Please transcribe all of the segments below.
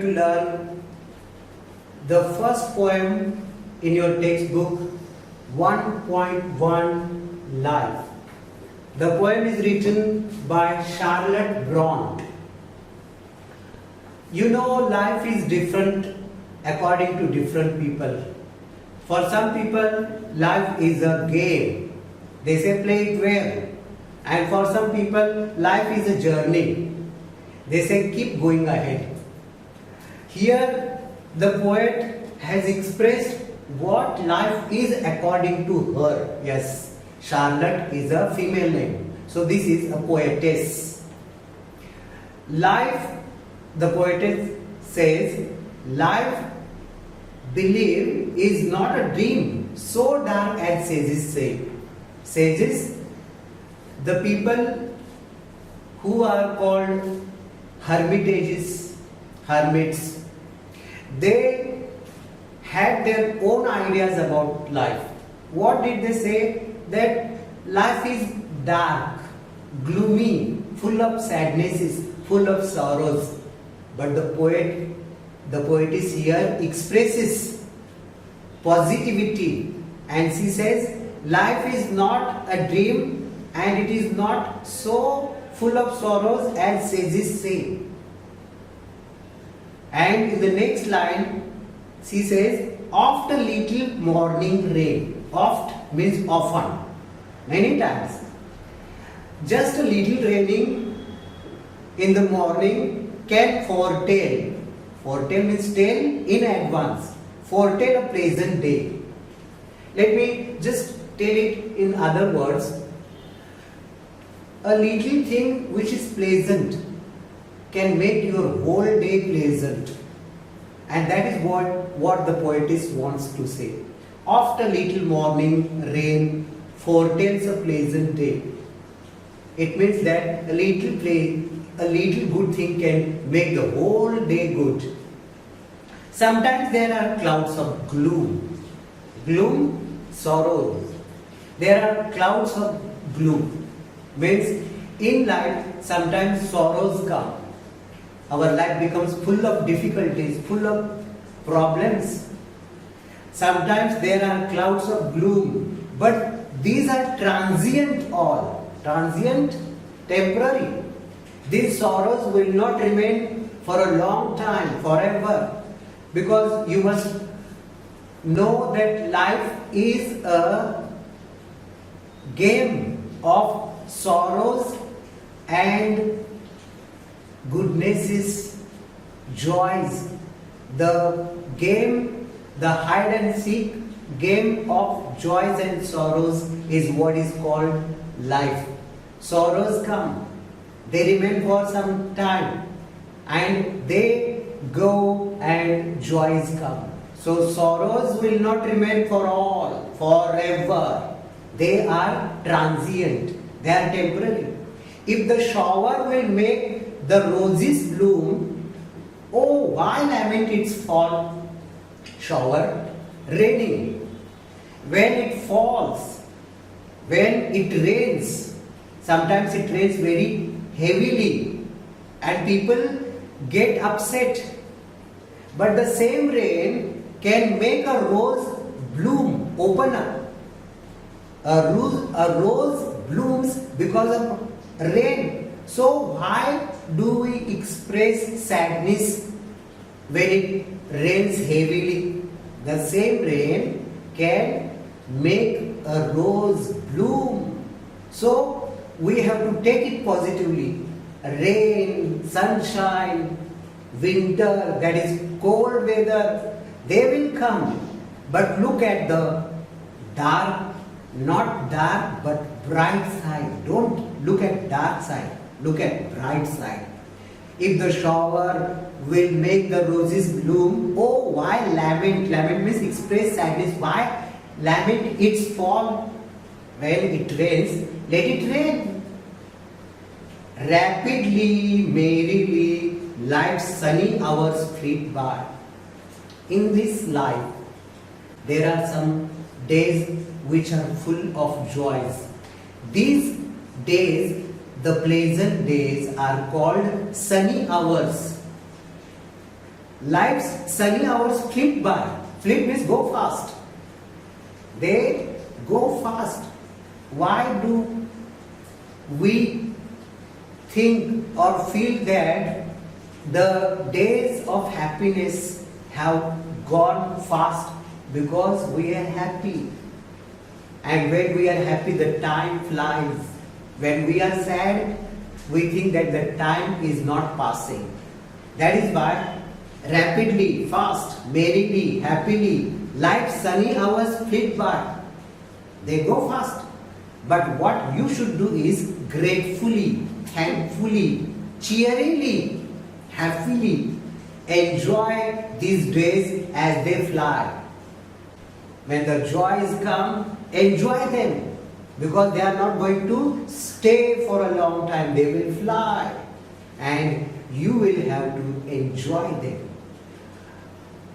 to learn the first poem in your textbook, 1.1 Life. The poem is written by Charlotte Bronte. You know, life is different according to different people. For some people, life is a game. They say play it well. And for some people, life is a journey. They say keep going ahead. Here, the poet has expressed what life is according to her. Yes, Charlotte is a female name. So this is a poetess. Life, the poetess says, life, believe, is not a dream so dark as sages say. Sages, the people who are called hermitages, hermits, they had their own ideas about life. What did they say? That life is dark, gloomy, full of sadnesses, full of sorrows. But the poetess here expresses positivity, and she says life is not a dream and it is not so full of sorrows as sages say. And in the next line, she says, oft a little morning rain. Oft means often, many times. Just a little raining in the morning can foretell. Foretell means tell in advance. Foretell a pleasant day. Let me just tell it in other words. A little thing which is pleasant can make your whole day pleasant. And that is what the poetess wants to say. Oft a little morning rain foretells a pleasant day. It means that a little good thing can make the whole day good. Sometimes there are clouds of gloom. Gloom, sorrow. There are clouds of gloom. Means in life sometimes sorrows come. Our life becomes full of difficulties, full of problems. Sometimes there are clouds of gloom, but these are transient all. Transient, temporary. These sorrows will not remain for a long time, forever. Because you must know that life is a game of sorrows and goodnesses, joys. The game, the hide and seek game of joys and sorrows is what is called life. Sorrows come, they remain for some time, and they go and joys come. So sorrows will not remain for all, forever. They are transient, they are temporary. If the shower will make the roses bloom, oh, why lament its fall? Shower raining. When it falls, when it rains, sometimes it rains very heavily and people get upset. But the same rain can make a rose bloom, open up. A rose blooms because of rain. So why do we express sadness when it rains heavily? The same rain can make a rose bloom. So we have to take it positively. Rain, sunshine, winter, that is cold weather, they will come. But look at the dark, not dark but bright side. Don't look at dark side, look at bright side. If the shower will make the roses bloom, oh, why lament? Lament means express sadness. Why lament its fall? When it rains, let it rain. Rapidly, merrily, life's sunny hours fleet by. In this life, there are some days which are full of joys. These days, the pleasant days, are called sunny hours. Life's sunny hours flit by. Flit means go fast. They go fast. Why do we think or feel that the days of happiness have gone fast? Because we are happy. And when we are happy, the time flies. When we are sad, we think that the time is not passing. That is why rapidly, fast, merrily, happily, life's sunny hours flit by. They go fast. But what you should do is gratefully, thankfully, cheerily, happily enjoy these days as they fly. When the joys come, enjoy them, because they are not going to stay for a long time. They will fly and you will have to enjoy them.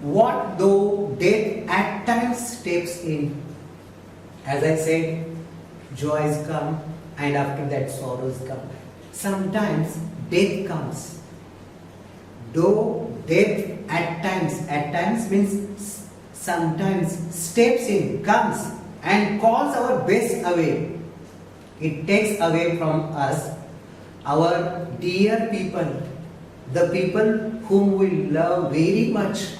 What though death at times steps in? As I said, joys come and after that sorrows come. Sometimes death comes. Though death at times means sometimes steps in, comes and calls our best away. It takes away from us our dear people, the people whom we love very much.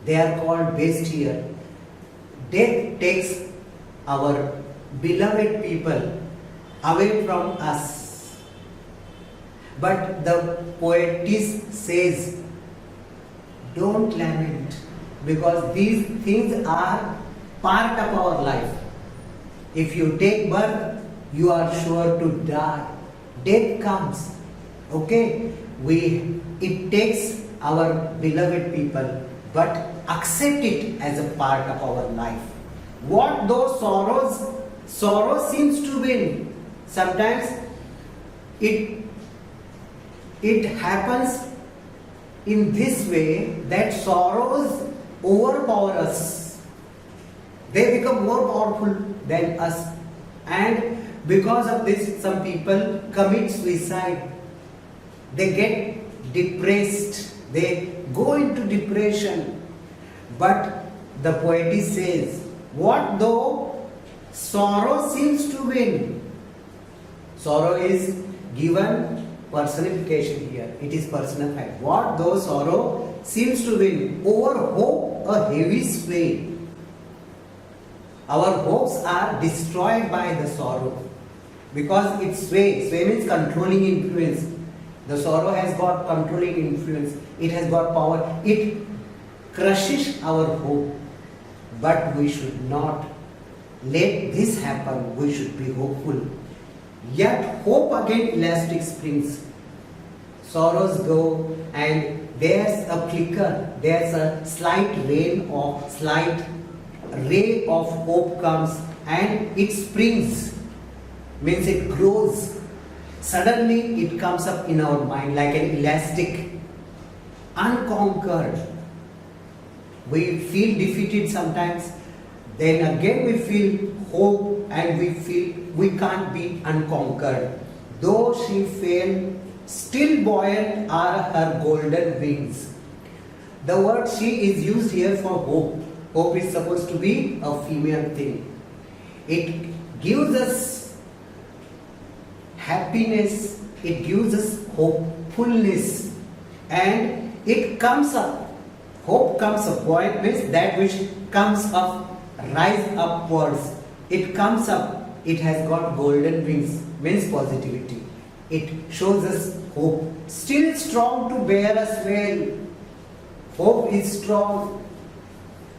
They are called best here. Death takes our beloved people away from us. But the poetess says, don't lament, because these things are part of our life. If you take birth, you are sure to die. Death comes. Okay? It takes our beloved people, but accept it as a part of our life. What those sorrow seems to win. Sometimes it happens in this way that sorrows overpower us. They become more powerful than us. And because of this, some people commit suicide. They get depressed. They go into depression. But the poetess says, what though sorrow seems to win? Sorrow is given personification here. It is personified. What though sorrow seems to win? Over hope a heavy sway. Our hopes are destroyed by the sorrow. Because it sways. Sway means controlling influence. The sorrow has got controlling influence. It has got power. It crushes our hope. But we should not let this happen. We should be hopeful. Yet hope again elastic springs. Sorrows go and there's a flicker. There's a slight ray of hope comes and it springs. Means it grows. Suddenly it comes up in our mind like an elastic, unconquered. We feel defeated sometimes. Then again we feel hope and we feel we can't be unconquered. Though she fell, still buoyant are her golden wings. The word she is used here for hope. Hope is supposed to be a female thing. It gives us happiness, it gives us hopefulness, and it comes up. Hope comes up. Buoyant means that which comes up, rise upwards. It comes up. It has got golden wings, means positivity. It shows us hope. Still strong to bear us well. Hope is strong.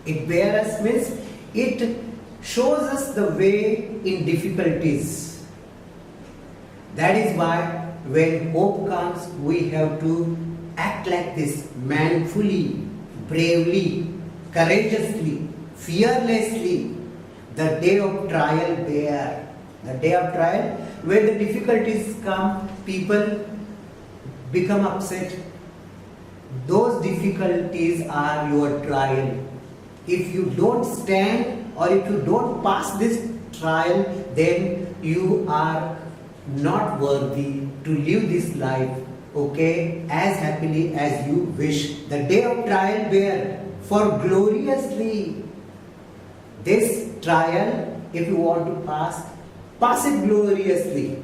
It bears us means it shows us the way in difficulties. That is why when hope comes, we have to act like this, manfully, bravely, courageously, fearlessly. The day of trial bear. The day of trial, when the difficulties come, people become upset. Those difficulties are your trial. If you don't stand or if you don't pass this trial, then you are not worthy to live this life. okay, as happily as you wish. The day of trial bear, for gloriously. This trial, if you want to pass it gloriously,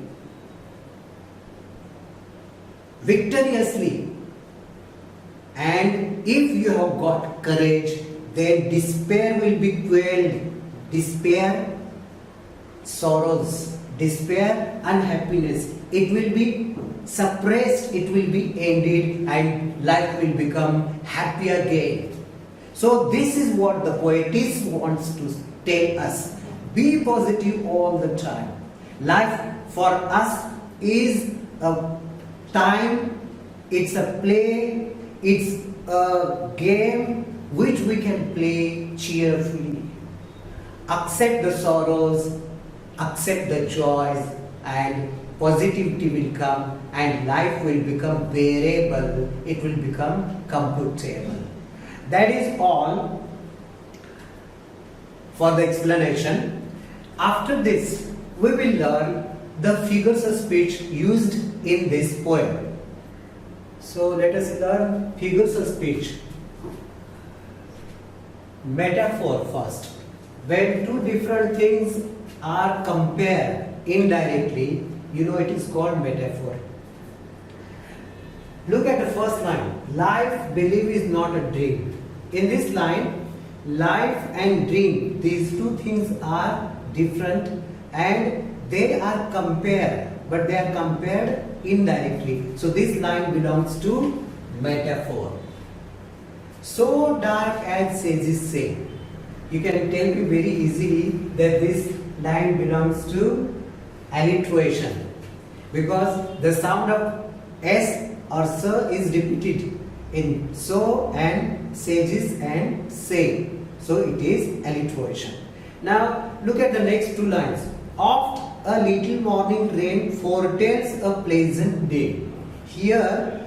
victoriously. And if you have got courage, then despair will be quelled. Despair, sorrows, despair, unhappiness. It will be suppressed, it will be ended, and life will become happy again. So this is what the poetess wants to tell us. Be positive all the time. Life for us is a time, it's a play, it's a game which we can play cheerfully. Accept the sorrows, accept the joys, and positivity will come, and life will become bearable, it will become comfortable. That is all for the explanation. After this, we will learn the figures of speech used in this poem. So let us learn figures of speech. Metaphor first. When two different things are compared indirectly, you know it is called metaphor. Look at the first line. Life, believe, is not a dream. In this line, life and dream, these two things are different and they are compared, but they are compared indirectly. So this line belongs to metaphor. So dark as sages say. You can tell me very easily that this line belongs to alliteration, because the sound of S or S is repeated in so and sages and say. So it is alliteration. Now look at the next two lines. Oft a little morning rain foretells a pleasant day. Here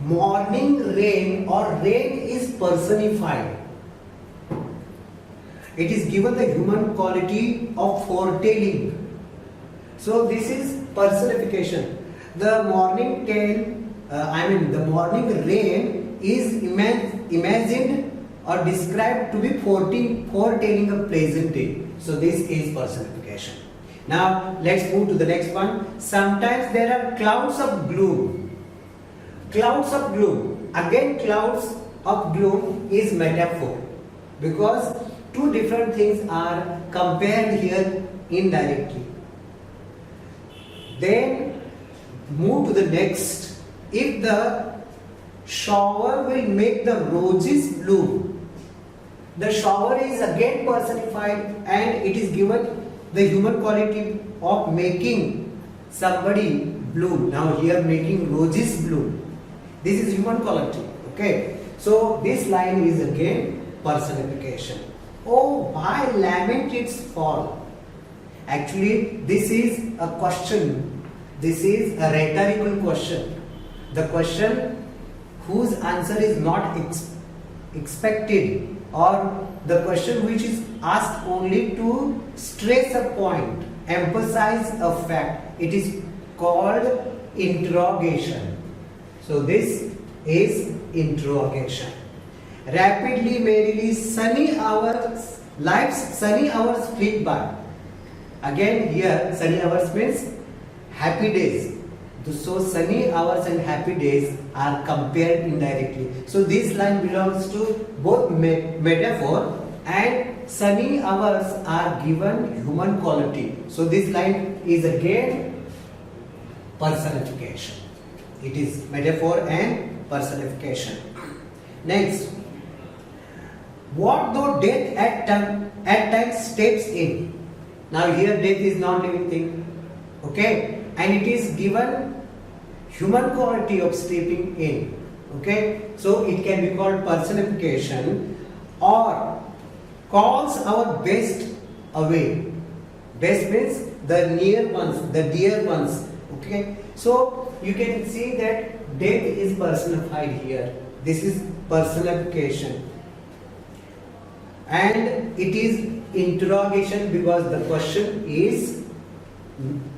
morning rain or rain is personified. It is given the human quality of foretelling. So this is personification. The morning the morning rain is imagined or described to be foretelling a pleasant day. So this is personification. Now let's move to the next one. Sometimes there are clouds of gloom. Clouds of gloom. Again, clouds of gloom is metaphor, because two different things are compared here indirectly. Then move to the next. If the shower will make the roses bloom, the shower is again personified and it is given the human quality of making somebody bloom. Now here making roses bloom. This is human quality. Okay. So this line is again personification. Oh, why lament its fall? Actually, this is a question. This is a rhetorical question. The question whose answer is not expected, or the question which is asked only to stress a point, emphasize a fact. It is called interrogation. So this is interrogation. Rapidly, merrily, sunny hours, life's sunny hours fleet by. Again here, sunny hours means happy days. So sunny hours and happy days are compared indirectly. So this line belongs to both metaphor, and sunny hours are given human quality. So this line is again personification. It is metaphor and personification. Next, what though death at times steps in? Now here death is non-living thing. Okay, and it is given human quality of stepping in. Okay, so it can be called personification, or calls our best away. Best means the near ones, the dear ones. Okay, so you can see that death is personified here. This is personification, and it is interrogation because the question is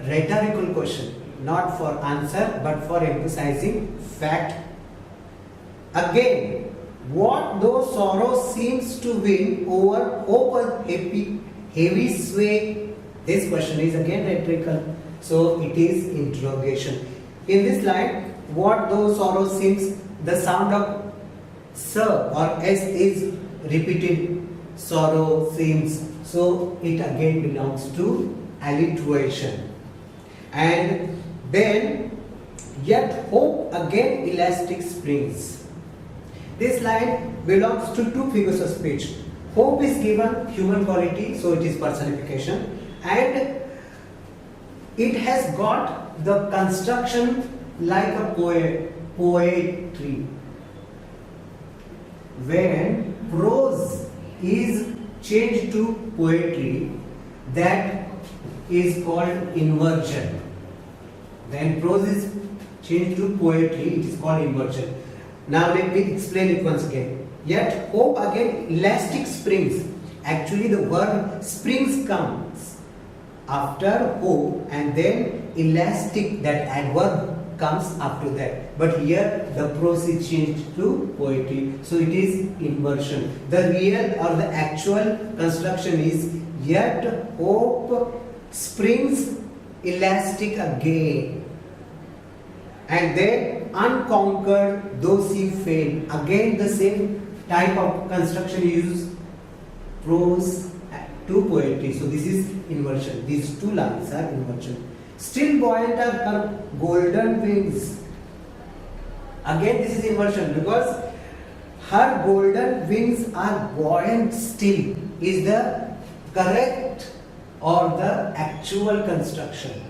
rhetorical question. not for answer but for emphasizing fact. Again, what though sorrow seems to win over hope a heavy sway? This question is again rhetorical, so it is interrogation. In this line, what though sorrow seems, the sound of s or s is repeated. Sorrow seems, so it again belongs to alliteration. And then, yet hope again elastic springs. This line belongs to two figures of speech. Hope is given human quality, so it is personification, and it has got the construction like a poetry. When prose is changed to poetry, that is called inversion. When prose is changed to poetry, it is called inversion. Now let me explain it once again. Yet hope again elastic springs. Actually the word springs comes after hope, and then elastic, that adverb, comes after that. But here the prose is changed to poetry, so it is inversion. The real or the actual construction is yet hope springs elastic again, and then unconquered though she fail. Again the same type of construction uses prose to poetry. So this is inversion. These two lines are inversion. Still buoyant are her golden wings. Again this is inversion, because her golden wings are buoyant still is the correct or the actual construction.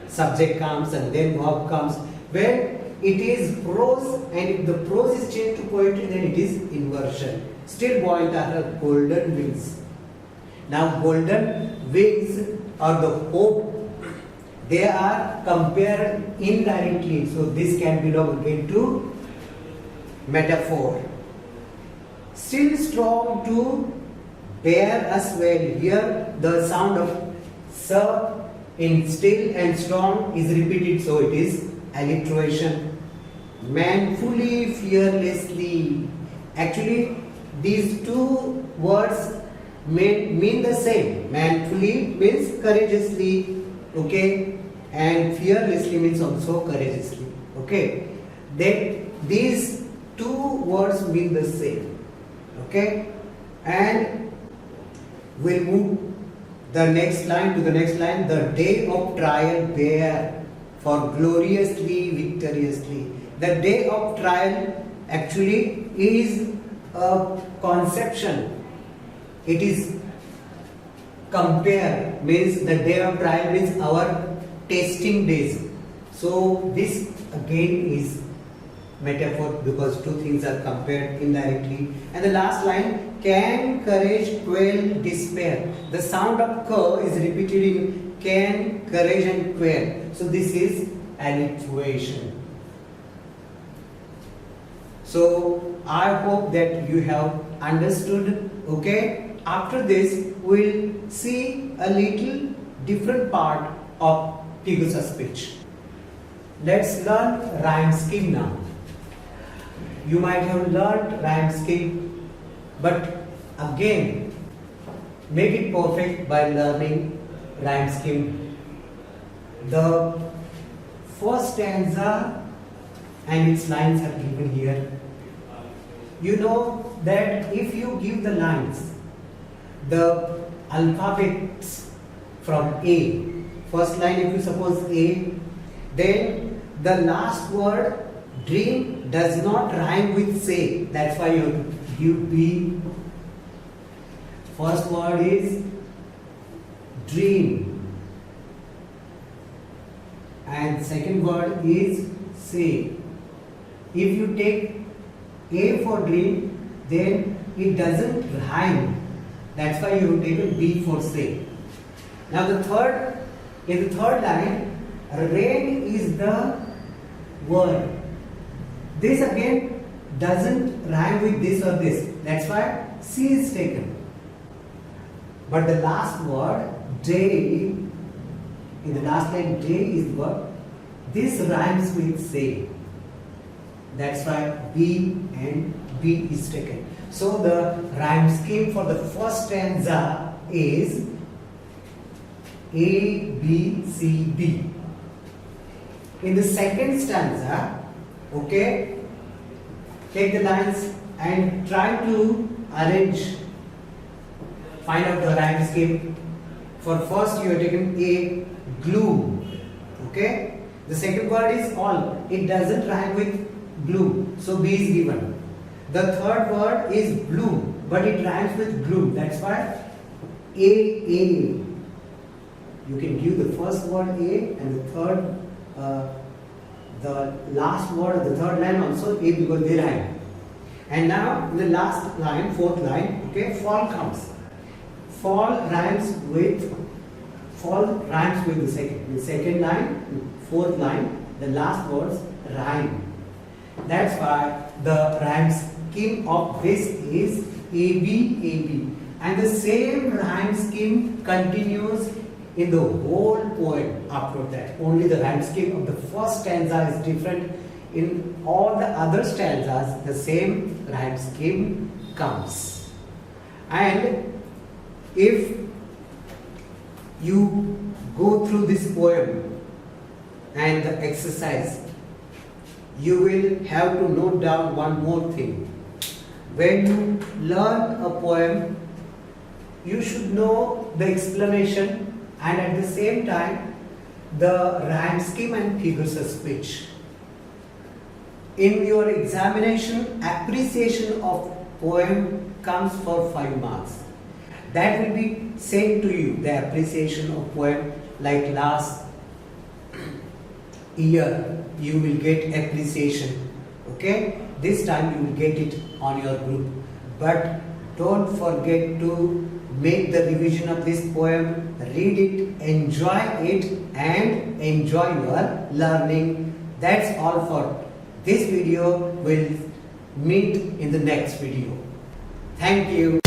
Subject comes and then verb comes. When it is prose, and if the prose is changed to poetry, then it is inversion. Still buoyant are her golden wings. Now golden wings or the hope, they are compared indirectly, so this can belong again to metaphor. Still strong to bear us well. Here the sound of s in still and strong is repeated, so it is alliteration. Manfully, fearlessly. Actually these two words mean the same. Manfully means courageously, okay, and fearlessly means also courageously, okay. These two words mean the same, okay. And we'll move the next line to the next line. The day of trial bear for gloriously, victoriously. The day of trial actually is a conception. It is compare, means the day of trial means our testing days. So this again is metaphor, because two things are compared indirectly. And the last line, can courage quell despair. The sound of k is repeated in can, courage and quell. So this is alliteration. So I hope that you have understood, okay. After this, we'll see a little different part of figures of speech. Let's learn rhyme scheme now. You might have learned rhyme scheme, but again, make it perfect by learning rhyme scheme. The first stanza and its lines are given here. You know that if you give the lines, the alphabets from A, first line if you suppose A, then the last word dream does not rhyme with say, that's why you give B. First word is dream and second word is say. If you take A for dream, then it doesn't rhyme. That's why you have taken B for say. Now in the third line, rain is the word. This again doesn't rhyme with this or this. That's why C is taken. But the last word, day, in the last line, day is the word. This rhymes with say. That's why B and B is taken. So the rhyme scheme for the first stanza is A, B, C, D. In the second stanza, okay, take the lines and try to arrange, find out the rhyme scheme. For first you have taken A, glue, okay. The second word is all. It doesn't rhyme with glue, so B is given. The third word is blue, but it rhymes with glue. That's why A. You can give the first word A and the third, the last word, the third line also A because they rhyme. And now in the last line, fourth line, okay, fall comes. Fall rhymes with the second line, fourth line, the last words rhyme. That's why the rhyme scheme of this is AB. And the same rhyme scheme continues in the whole poem after that. Only the rhyme scheme of the first stanza is different. In all the other stanzas, the same rhyme scheme comes. And if you go through this poem and the exercise, you will have to note down one more thing. When you learn a poem, you should know the explanation and at the same time the rhyme scheme and figures of speech. In your examination, appreciation of poem comes for 5 marks. That will be sent to you, the appreciation of poem, like last year you will get appreciation, okay. This time you will get it on your group. But don't forget to make the revision of this poem, read it, enjoy it and enjoy your learning. That's all for this video. We'll meet in the next video. Thank you.